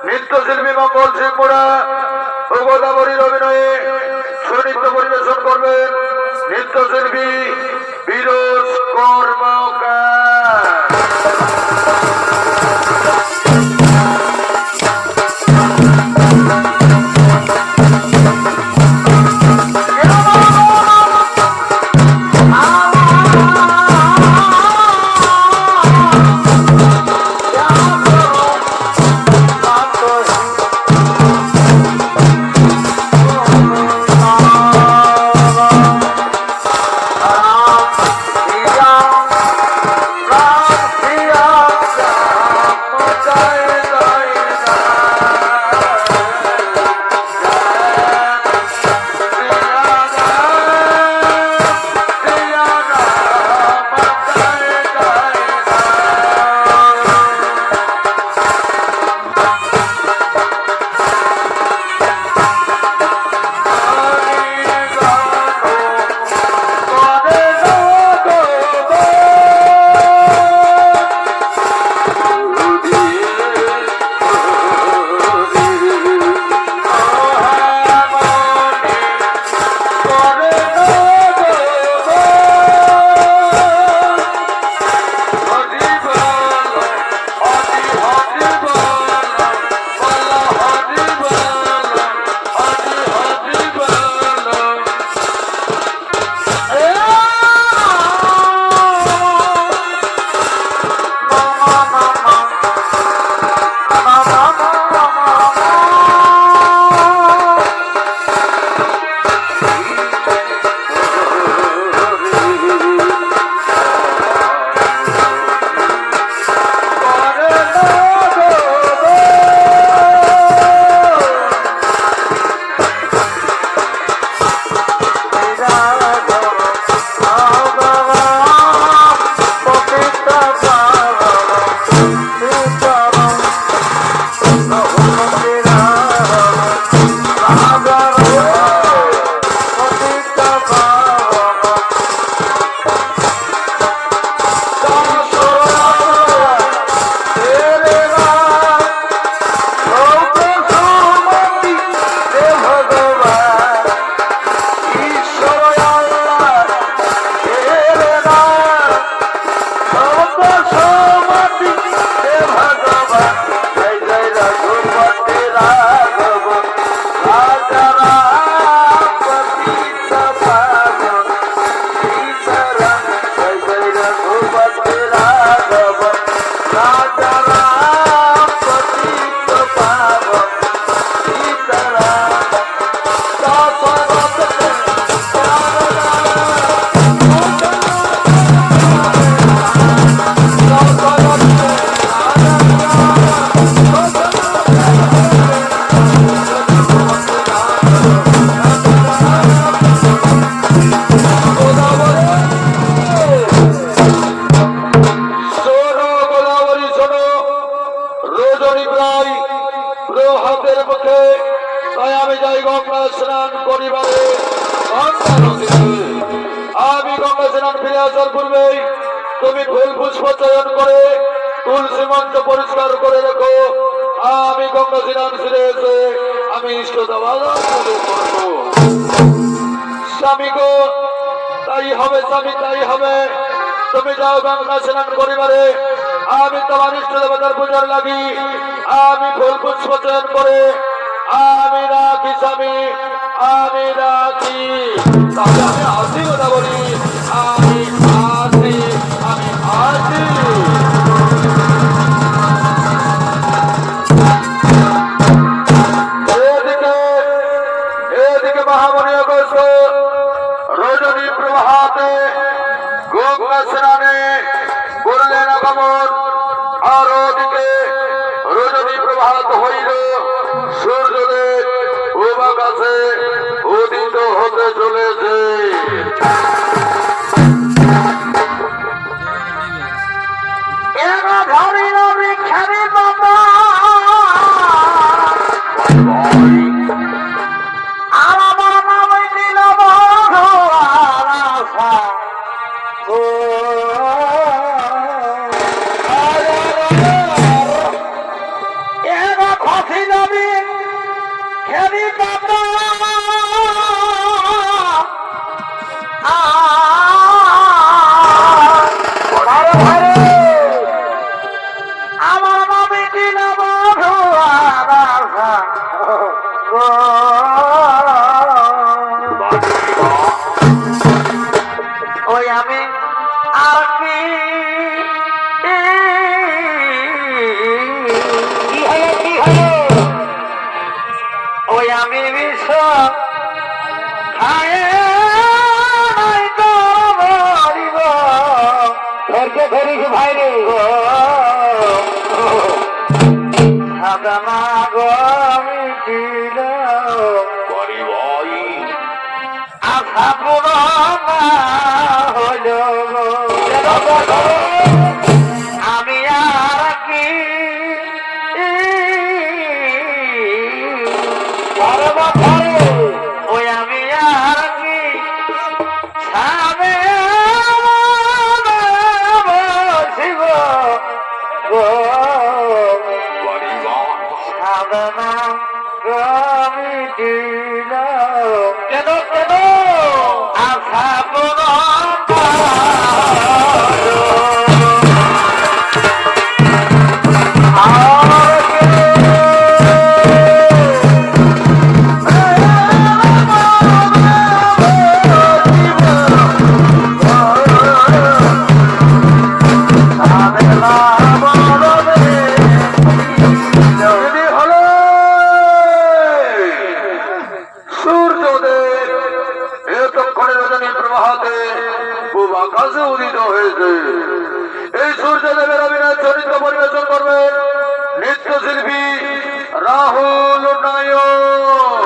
নৃত্যশিল্পী মঙ্গল সিং মোড়া ও গোদাবরীর অভিনয়ে নৃত্য পরিবেশন করবেন নৃত্যশিল্পী বিরোজ কর্মকার। Yeah. রজনী প্রায় হাতের মুখে, তাই আমি যাই গঙ্গা স্নান করিবারে। আমি গঙ্গা স্নান ফিরে আসার পূর্বেই তুমি ফুল পুষ্প চয়ন করে তুলসী মঞ্চ পরিষ্কার করে রেখো। আমি গঙ্গা স্নান ফিরে এসে আমি ইষ্ট দেওয়া করবো। স্বামী গো, তাই হবে স্বামী, তাই হবে। তুমি যাও গঙ্গা স্নান করিবারে, আমি তোমার ইষ্ট দেবতার পূজার লাগি আমি ফুল পুষ্প চয়ন করে আমি রাখি স্বামী, আমি রাখি। তাহলে আমি আসি কথা বলি, আমি আসি, আমি আসি। এদিকে মহামণি অগস্ত রজনী প্রভাতে গঙ্গা স্নানে করলেন আগমন, আর ওদিকে রজনী প্রভাত হইল সূর্যদেব উবাকাশে উদিত হতে চলেছে। ওই আমি আর কি ওই আমি বিশ্ব খায় ধরকে ধরিস ভাই রে গো সাদা গো মিটিল আশা পূরণ হল আমি আর কি ওই আমি আর কি সামনে বসিব সাধনা কমিটিল কেন কেন আশা পূরণ আকাশে উদিত হয়েছে। এই সূর্যদেবের অভিনয় চরিত্র পরিবেশন করবেন নৃত্যশিল্পী রাহুল নায়ক।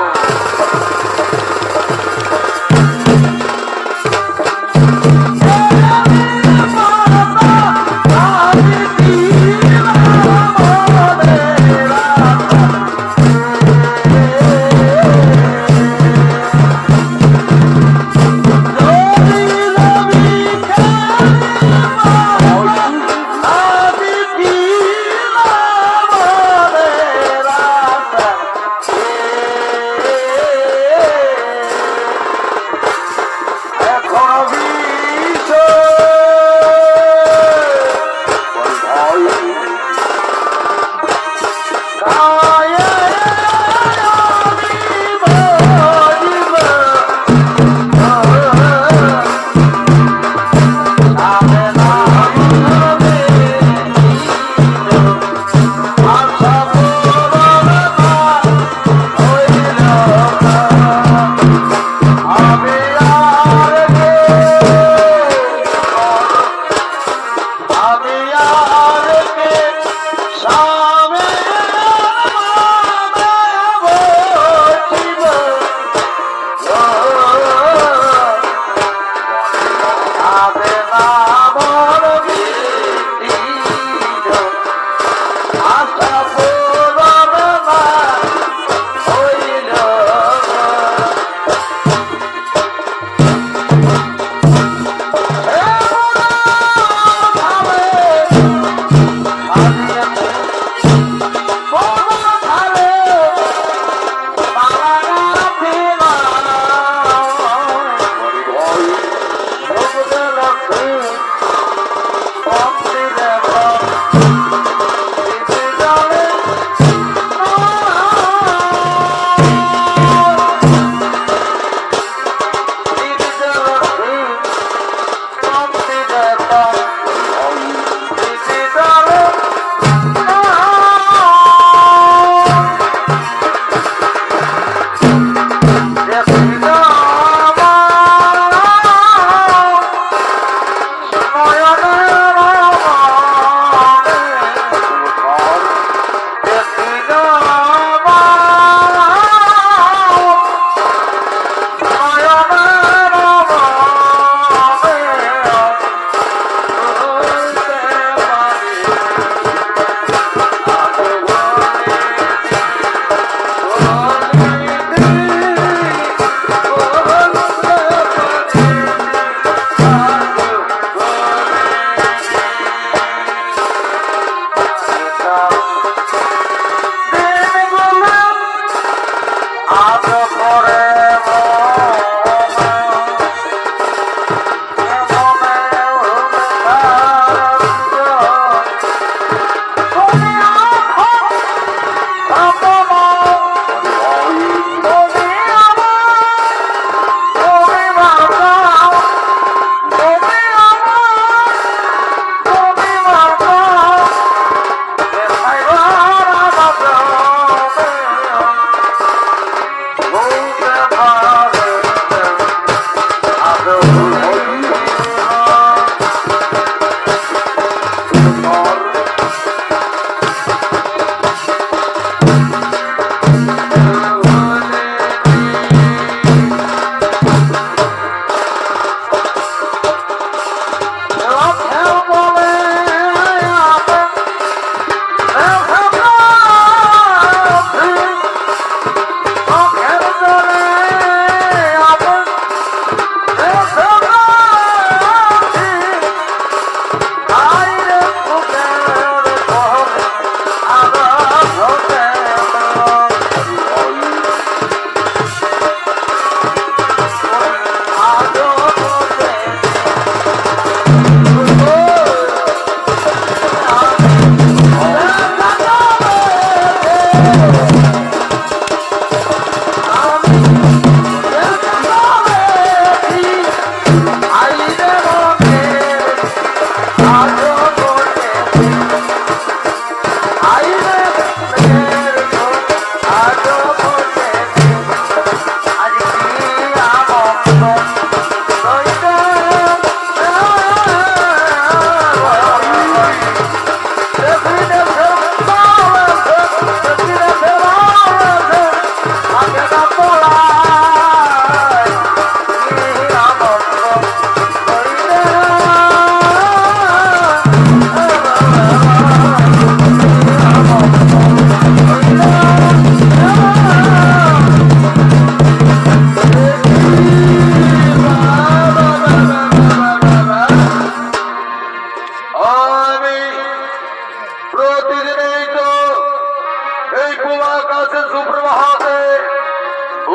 আকাশে সুপ্রভাতে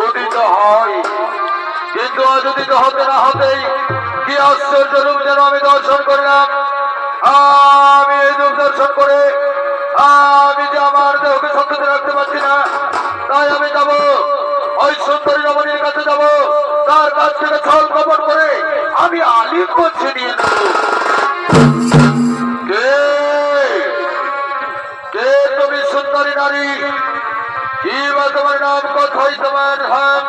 উদিত হয়, কিন্তু আজ উদিত হতে না হতেই কি আশ্চর্য রূপ যেন আমি দর্শন করলাম। আমি এই রূপ দর্শন করে আমি যে আমার দেহকে সত্যতে রাখতে পারছি না, তাই আমি যাবো ওই সুন্দরী রমণীর কাছে যাব, তার কাছ থেকে ছল কপট করে আমি আলিঙ্গ ছিনিয়ে নেব। কে কে তুমি সুন্দরী নারী? কি বা তোমার নাম, কথাই তোমার নাম,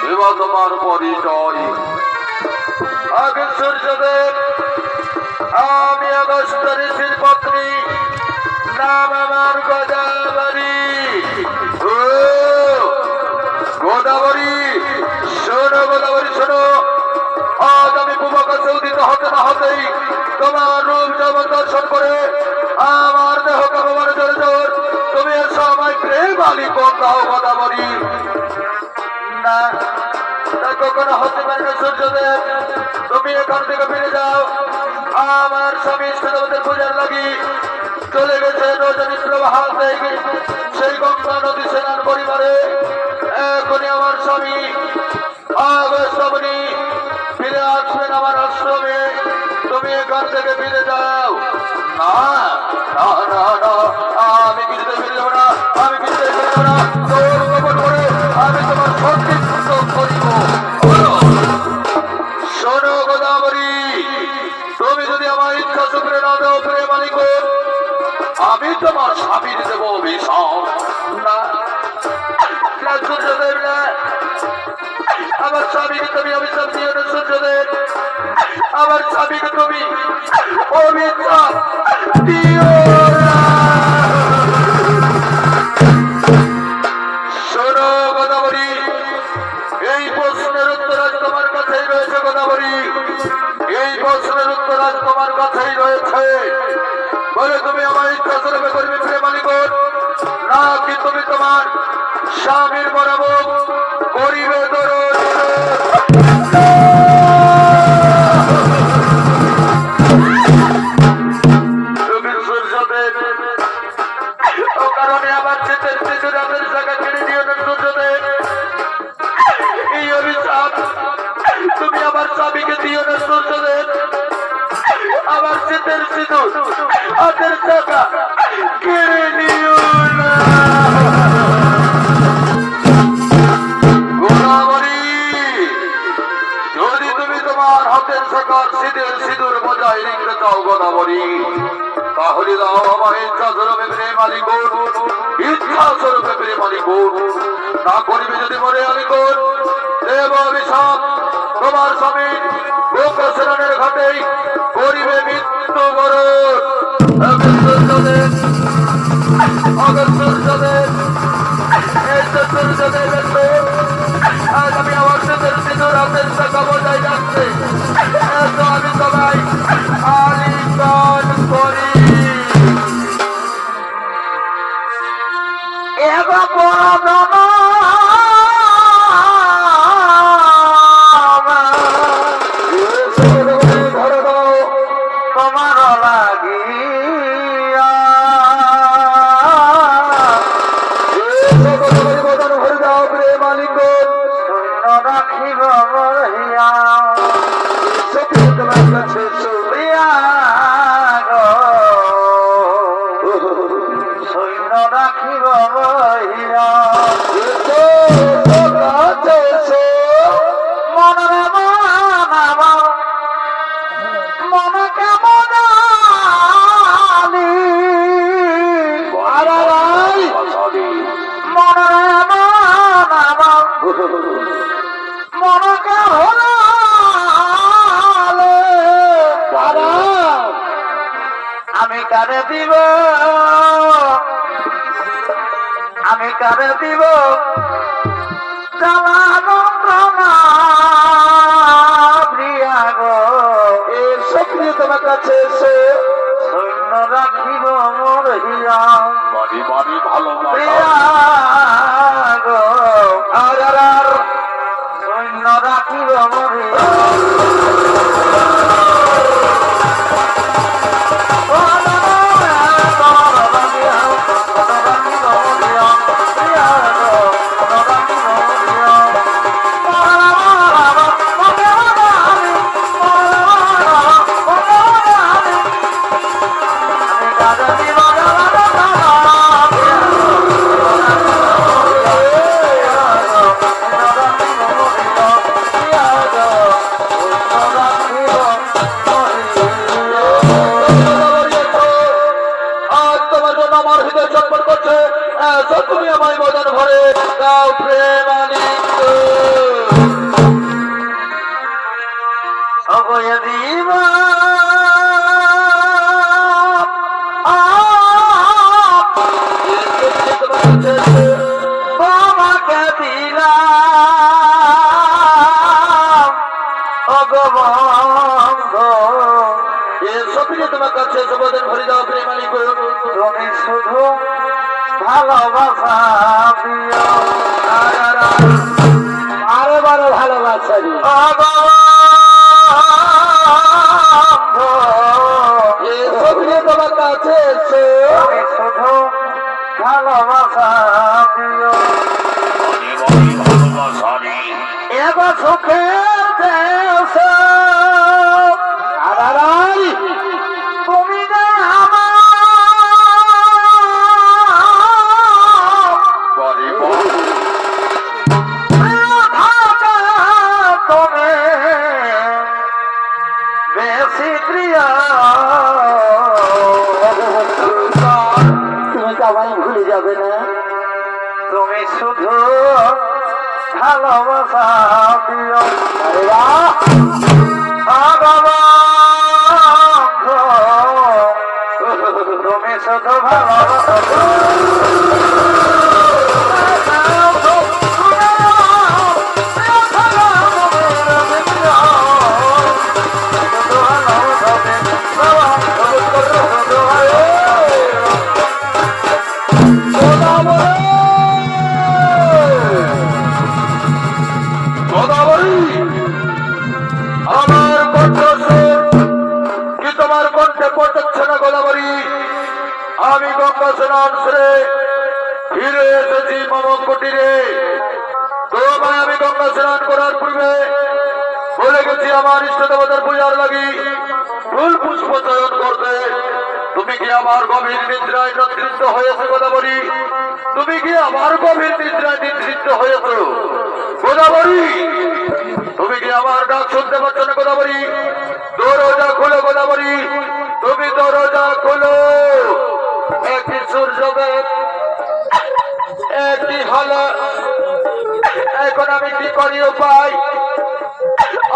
কি বা তোমার পরিচয়? আগে সূর্যদেব, আমি অগস্ত্য ঋষির পত্নী, নাম আমার গোদাবরী। ও গোদাবরী, শোনো গোদাবরী শোনো, আজ আমি পূর্বাকাশে উদিত হতে না হতেই তোমার রূপ যেমন দর্শন করে আমার দেহ কামড় জোর জোর তুমি এসো আমায় প্রেম আলিঙ্গন দাও গোদাবরী। না, তা কখনো হতে পারে না সূর্যদেব, তুমি এখান থেকে ফিরে যাও। আমার স্বামী ইষ্টদেবতার পূজার লাগি চলে গেছে রজনী প্রভাতে সেই গঙ্গা নদী সেনার পরিবারে। এখনই আমার স্বামী অগস্ত্যমণি ফিরে আসবেন আমার আশ্রমে, তুমি এখান থেকে ফিরে যাও। না না না না, আমি কিছুতে ফিরে যাবো না, আমি কিছুতে ফিরে যাবো না। তোর কবর করে আমি তোমার শক্তি করিব। শোনো গোদাবরী, তুমি যদি আমার ইচ্ছা সুপ্রে না দাও প্রেম আলিঙ্গন, আমি তোমার স্বামীর দেব অভিশাপ। না না সূর্যদেব, না, আমার স্বামীকে তুমি অভিশাপ দিও না সূর্যদেব, আমার স্বামীকে তুমি অভিশাপ দিও না। শোনো গোদাবরী, এই প্রশ্নের উত্তর আজ তোমার কাছেই রয়েছে গোদাবরী, এই প্রশ্নের উত্তর আজ তোমার কাছেই রয়েছে। বলে তুমি আমার ইচ্ছা স্বরূপে করবে প্রেম আলিঙ্গন, না কি তুমি তোমার স্বামীর বরাবর করিবে দরদ? ও কারণে আমার চিতের চিতের রাতের জায়গা কিনে দিও না সূর্যদেব। এই অভিশাপ তুমি আমার স্বামীকে দিও না সূর্যদেব। আমার চিতের সিঁদুর হাতের জায়গা কিনে নিও না। গোদাবরী, যদি তুমি তোমার হাতের শাখার শীতের সিঁদুর বজায় রেখে চাও গোদাবরী, তাহলে দাও আমার ইচ্ছা স্বরূপে প্রেম আলিঙ্গন, ইচ্ছা স্বরূপে প্রেম আলিঙ্গন। না করিবে যদি মরে আলিঙ্গন, দেব অভিশাপ তোমার স্বামী লোকসেনের ঘাটেই করিবে মৃত্যু বরণ। সূর্যদেব, সূর্যদেব, এই তো সূর্যদেব এসো, আজ আমি আমার শীতের সিঁদুর হাতের শাখা বজায় রাখতে এসো, আমি সবাই আলিঙ্গন করি। এগো পরদন ধরে দাও তোমার লাগিয়া ভরে দাও প্রেম আলিঙ্গন, শূন্য রাখিব মরিয়া তোমার কাছে প্রিয়া গো, শূন্য রাখিব মরিয়া মনরে মন আমার মন কেমন মনরে মন আমার মন কেমন আমি কারে দিব, আমি কারে দিব জ্বালা যন্ত্রণা প্রিয়া গো, এই সক্রিয় তোমার কাছে এসে সৈন্য রাখিব মোর হিয়া বাড়ি বাড়ি ভালো প্রিয়া গো, আর সৈন্য রাখিব মোর হিয়া তোকে সম্পর্ক করছে তুমি আমায় বদন ভরে দাও প্রেমানন্দ অভয় দিবা তোমাকে দিলাম অগবন্ধ সবই তোমার কাছে বদন ভরে দাও প্রেমানন্দ তুমি শুধু ভালোবাসা দিও আরে বড় ভালোবাসা দিও সবই তোমার কাছে তুমি শুধু ভালোবাসা দিও এবার সুখে তুমি যে আমার তুমি বেশি প্রিয় তুমি তো আমায় ভুলে যাবে না তুমি শুধু ভালোবাসা দিও আরে বাহ তুমি শুধু ভালোবাসা আমার কণ্ঠ কি তোমার কণ্ঠে পড়তেছে না গোদাবরী আমি গঙ্গা স্নান সেরে ফিরে এসেছি মম কুটিরে তোমায় আমি গঙ্গা স্নান করার পূর্বে বলে গেছি আমার ইষ্ট দেবতার পূজার লাগি ফুল পুষ্প চয়ন করতে তুমি কি আমার গভীর নিদ্রায় নিদ্রিত হয়েছে গোদাবরী তুমি কি আমার গভীর নিদ্রায় নিদ্রিত হয়েছ গোদাবরী তুমি কি আমার ডাক শুনতে পাচ্ছ না গোদাবরী দরজা খোলো গোদাবরী তুমি দরজা খোলো একটি সূর্যদেব একটি হলো এখন আমি কি করি উপায়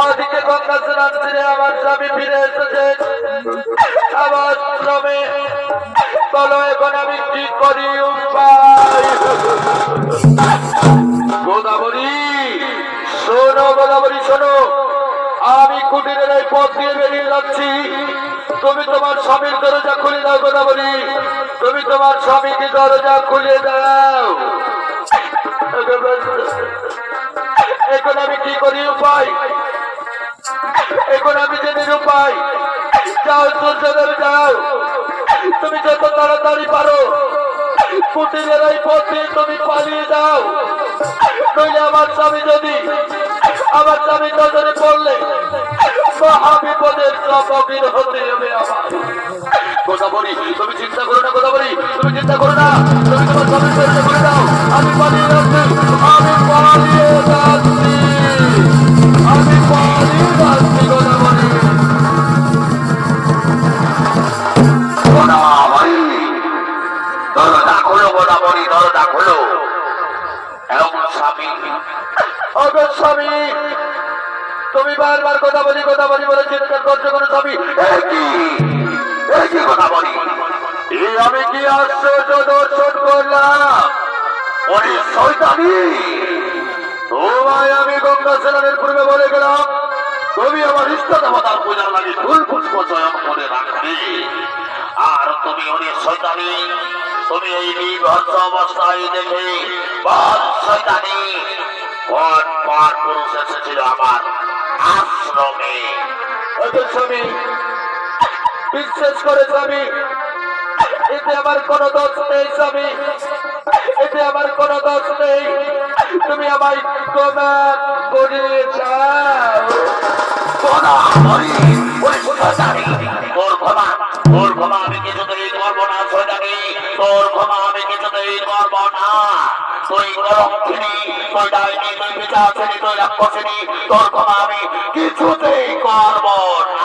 ওদিকে গঙ্গা স্নান ছেড়ে আমার স্বামী ফিরে এসেছে আমার শ্রমে বলো এখন আমি কি করি উপায় গোদাবরী শোনো গোদাবরী শোনো আমি কুটিরের এই পথ দিয়ে বেরিয়ে যাচ্ছি তুমি তোমার স্বামীর দরজা খুলে দাও গোদাবরী তুমি তোমার স্বামীকে দরজা খুলে দাও এখন আমি কি করি উপায় এখন আমি যে নিরুপায় যাও সূর্যদেব যাও তুমি যত তাড়াতাড়ি পারো কুটিরের এই পথ দিয়ে তুমি পালিয়ে যাও নইলে আমার স্বামী যদি আমার স্বামী নজরে পড়লে মহাবিপদের সম্মুখীন হতে হবে আমার গোদাবরী তুমি চিন্তা করো না গোদাবরী তুমি চিন্তা করো না তুমি তোমার স্বামীর চেষ্টা করে দাও আমি পালিয়ে যাচ্ছি আমি পালিয়ে যাচ্ছি আমি পালিয়ে যাচ্ছি গোদাবরী গোদাবরী দরজা খোলো গোদাবরী দরজা খোলো এমন স্বামী অগো স্বামী তুমি বারবার গোদাবরী গোদাবরী বলে চিৎকার করছো কোনো স্বামী একই গোদাবরী আমি কি আশ্চর্য দর্শন করলাম ওরে শয়তানি তোমায় আমি গঙ্গা স্নানের পূর্বে বলে গেলাম তুমি আমার ইষ্ট দেবতার পূজার লাগে ফুল পুষ্প চয়ন করে রাখবে আর তুমি ওরে শয়তানি তুমি এই বিভৎস অবস্থায় দেখে বল শয়তানি কোন পার পুরুষ এসেছিল আমার আশ্রমে স্বামী বিশ্বাস করে স্বামী এতে আমার কোনো দোষ নেই স্বামী এতে আমার কোনো দোষ নেই তুমি আমায় ক্ষমা করে দাও তোর ক্ষমা আমি কিছুতেই করবো না শয়তানি তোর ক্ষমা আমি কিছুতেই করবো না তুই কলঙ্কিনী তুই ডাইনি তুই পিশাচিনী তুই রাক্ষসিনী তোর ক্ষমা আমি কিছুতেই করবো না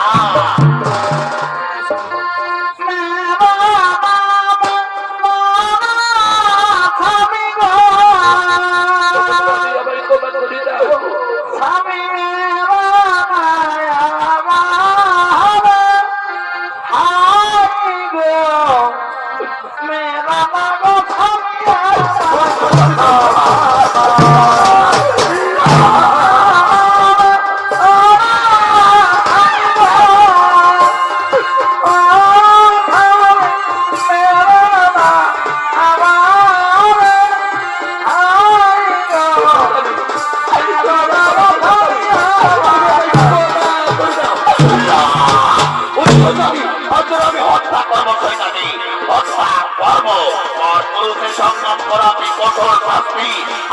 সংগ্রাম করা কি কঠোর শাস্তি।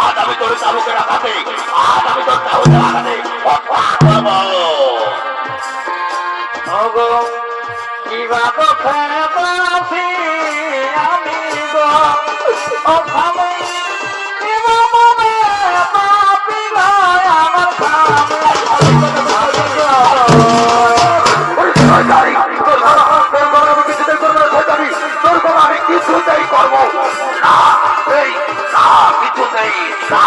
আজ আমি তোর চাবুকের আঘাতে, আজ আমি তোর চাবুকের আঘাতে হত্যা করব। ওগো কিভাবে ফেরাছি আমি গো ও ভাবে কিভাবে পাপি গো আমার আমি কিছুতেই করবো না, এই না, কিছুতেই না।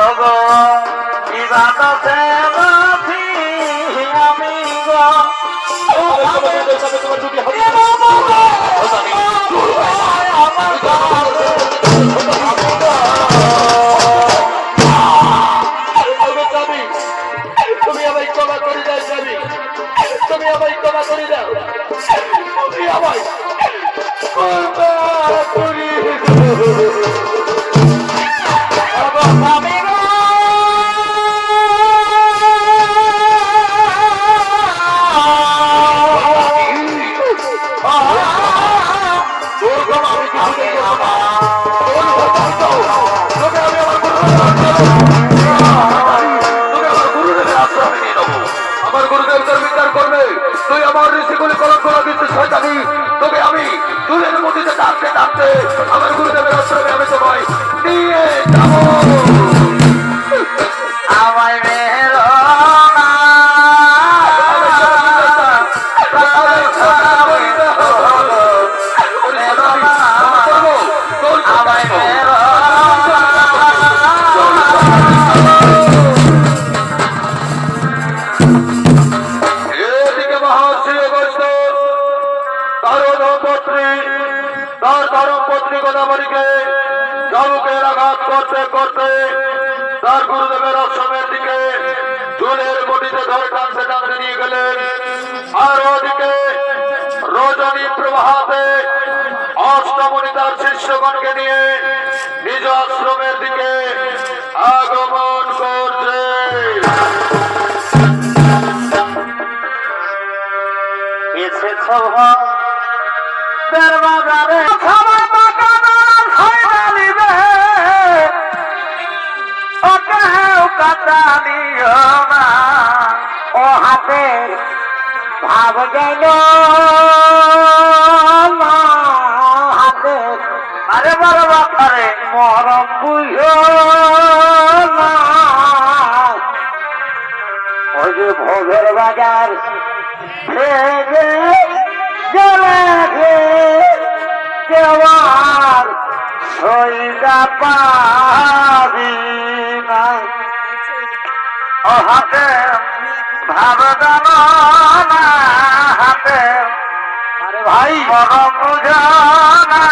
ওগো কিভাবে ফেরাছি আমি গো ও ভাবে তুমি আমায় ক্ষমা করে দাও স্বামী, তুমি আমায় ক্ষমা করে দাও, তুমি আমায় ক্ষমা করে আমার গুরুদেব তোর বিচার করবে। তুই আমার ঋষিগুলি কলঙ্ক লাগিয়েছে শয়তানি, তোকে আমি চুলের মধ্যে টানতে টানতে আমার গুরুদেবের আশ্রমে আমি তোমায় নিয়ে যাবো। আমায় মেরো না আমায় মেরো এদিকে মহর্ষি অগস্ত্য তার ধর্মপত্নী তার ধর্মপত্নী গোদাবরীকে চাবুকের আঘাত করতে করতে তার গুরুদেবের আশ্রমের দিকে চুলের গটিতে ধরে টানতে টানতে নিয়ে গেলেন। আর ওদিকে রজনী প্রভাতে অষ্টমণি তার শিষ্যগণকে নিয়ে নিজ আশ্রমের দিকে আগমন করছে। এসেছ দরবারে সবাই বাগান খাইবে ও কেউ কথা নিও না ও হাতে ভাব গেল হাতে আরে বড় বাপারে মরম বুঝো না ওই যে ভোগের বাজার দেওয়ার সইদা পাবি না ও হাতে ভাব জানো না হাতে আরে ভাই বড় বুঝো না